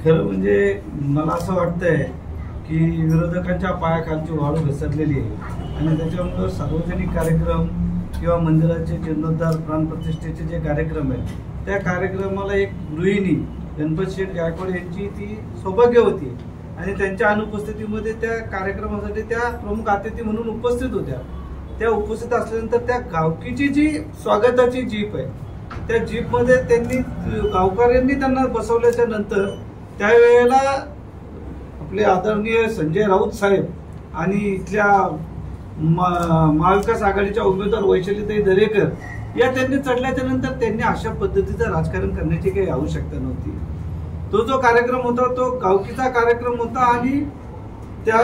खरं म्हणजे मला असं वाटतंय की विरोधकांच्या पायाखालची वाळू घसरलेली आहे आणि त्याच्यामुळं सार्वजनिक कार्यक्रम किंवा मंदिराचे जीर्णोद्धार प्राणप्रतिष्ठेचे जे कार्यक्रम आहेत त्या कार्यक्रमाला एक गृहिणी गणपत शेठ गायकवाड यांची ती सौभाग्य होती आणि त्यांच्या अनुपस्थितीमध्ये त्या कार्यक्रमासाठी त्या प्रमुख अतिथी म्हणून उपस्थित होत्या। त्या उपस्थित असल्यानंतर त्या गावकीची जी स्वागताची जीप आहे त्या जीपमध्ये त्यांनी गावकऱ्यांनी त्यांना बसवल्याच्या नंतर त्यावेळेला आपले आदरणीय संजय राऊत साहेब आणि इथल्या महाविकास आघाडीच्या उमेदवार वैशालीताई दरेकर या त्यांनी चढल्याच्या नंतर त्यांनी अशा पद्धतीचं राजकारण करण्याची काही आवश्यकता नव्हती। तो जो कार्यक्रम होता तो गावकीचा कार्यक्रम होता आणि त्या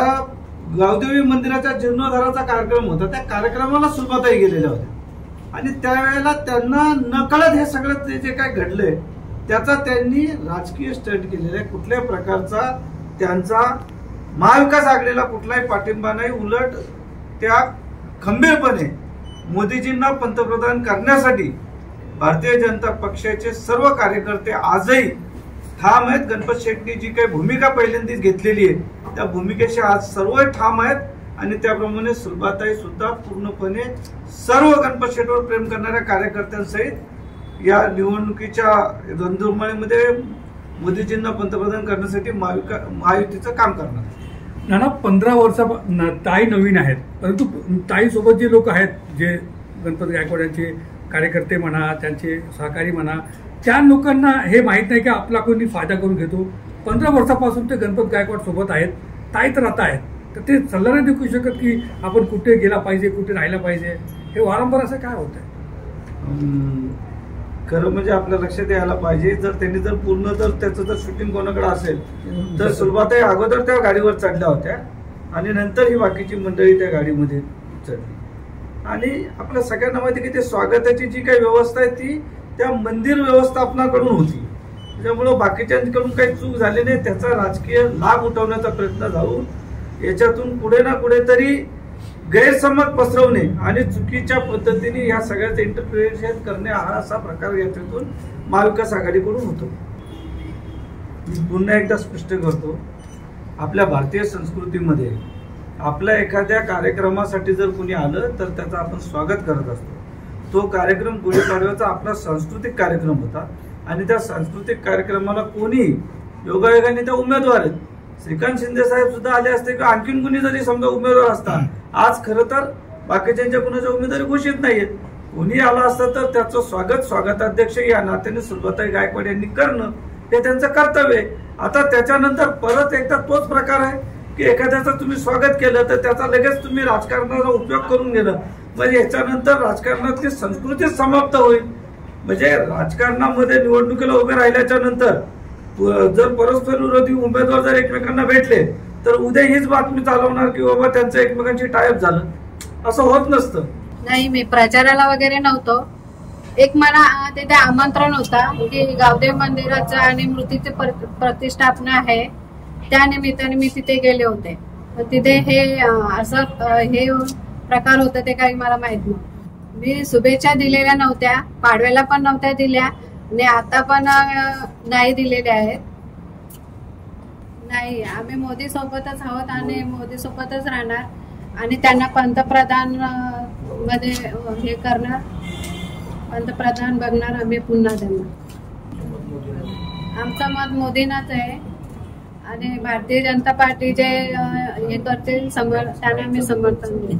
गावदेवी मंदिराच्या जीर्णोद्धाराचा कार्यक्रम होता। त्या कार्यक्रमाला सुलभाताई गेलेल्या होत्या आणि त्यावेळेला त्यांना नकळत हे सगळं जे काय घडलंय त्याचा त्यांनी राजकीय स्टंट केलेला आहे। कुठल्या प्रकारचा त्यांचा महाविकास आघाडीला कुठलाही पाठिंबा नाही, उलट त्या खंबीरपणे मोदीजींना पंतप्रधान करण्यासाठी भारतीय जनता पक्षाचे सर्व कार्यकर्ते आजही ठाम आहेत। गणपत शेट्टी जी काही भूमिका पहिल्यांदाच घेतलेली आहे त्या भूमिकेशी आज सर्व ठाम आहेत आणि त्याप्रमाणे सुलभाताई सुद्धा पूर्णपणे सर्व गणपत शेटवर प्रेम करणाऱ्या कार्यकर्त्यांसहित या निवडणुकीच्या रणधुमाळीमध्ये मोदीजींना पंतप्रधान करण्यासाठी महायुतीचं काम करणार। नाना 15 वर्षा ताई नवीन आहेत, परंतु ताई सोबत जे लोक आहेत जे गणपत गायकवाड यांचे कार्यकर्ते म्हणा त्यांचे सहकारी म्हणा त्या लोकांना हे माहीत नाही की आपला कोणी फायदा करून घेतो। 15 वर्षापासून ते गणपत गायकवाड सोबत आहेत, ताई तर आता आहेत, तर ते सल्ला नाही देऊ शकत की आपण कुठे गेला पाहिजे कुठे राहिला पाहिजे। हे वारंवार असं काय होत आहे? खरं म्हणजे आपल्या लक्षात यायला पाहिजे जर त्यांनी जर पूर्ण जर त्याचं जर शूटिंग कोणाकडे असेल तर सुलभाताई अगोदर त्या गाडीवर चढल्या होत्या आणि नंतर ही बाकीची मंडळी त्या गाडीमध्ये चढली आणि आपल्या सगळ्यांना माहिती की ते स्वागताची जी काही व्यवस्था आहे ती त्या मंदिर व्यवस्थापनाकडून होती, त्यामुळे बाकीच्यांकडून काही चूक झाली नाही। त्याचा राजकीय लाभ उठवण्याचा प्रयत्न झाला, याच्यातून कुठे ना कुठेतरी गैरसमज पसरवणे आणि चुकीच्या पद्धतीने या सगळ्याचं इंटरप्रिटेशन करणे हा असा प्रकार याच्यातून महाविकास आघाडीकडून होतो। मी पुन्हा एकदा स्पष्ट करतो, आपल्या भारतीय संस्कृतीमध्ये आपल्या एखाद्या कार्यक्रमासाठी जर कोणी आलं तर त्याचं आपण स्वागत करत असतो। तो कार्यक्रम गुढीपाडव्याचा आपला सांस्कृतिक कार्यक्रम होता आणि त्या सांस्कृतिक कार्यक्रमाला कोणी योगायोगाने त्या उमेदवार आहेत, श्रीकांत शिंदे साहेब सुद्धा आले असते किंवा आणखीन कुणी जरी समजा उमेदवार असता, आज खरं तर बाकीच्या कुणाच्या उमेदवारी घोषित नाहीयेत, कोणी आला असतं तर त्याचं स्वागताध्यक्ष या नात्याने सुलभाताई गायकवाड यांनी करणं हे त्यांचं कर्तव्य आहे। आता त्याच्यानंतर परत एकदा तोच प्रकार आहे की एखाद्याचं तुम्ही स्वागत केलं तर त्याचा लगेच तुम्ही राजकारणाचा उपयोग करून गेलं म्हणजे याच्यानंतर राजकारणातली संस्कृती समाप्त होईल। म्हणजे राजकारणामध्ये निवडणुकीला उभे राहिल्याच्या नंतर जर परस्पर विरोधी उमेदवार जर एकमेकांना भेटले तर उद्या हीच बातमी चालवणार की बाबा त्यांचं एकमेकांची टायअप झालं, असं होत नसतं। नाही, मी प्रचाराला वगैरे नव्हतो, एक मला तिथे आमंत्रण होता की गावदेव मंदिराचं आणि मूर्तीची प्रतिष्ठापना आहे त्या निमित्ताने मी तिथे गेले होते। तिथे हे असं हे प्रकार होता ते काही मला माहित नव्हतं। मी शुभेच्छा दिलेल्या नव्हत्या, पाडव्याला पण नव्हत्या दिल्या आणि आता पण नाही दिलेल्या आहेत। नाही, आम्ही मोदी सोबतच आहोत आणि मोदी सोबतच राहणार आणि त्यांना पंतप्रधान मध्ये हे करणार, पंतप्रधान बघणार आम्ही पुन्हा त्यांना। आमचं मत मोदींनाच आहे आणि भारतीय जनता पार्टी जे हे करतील त्यांना आम्ही समर्थन देऊ।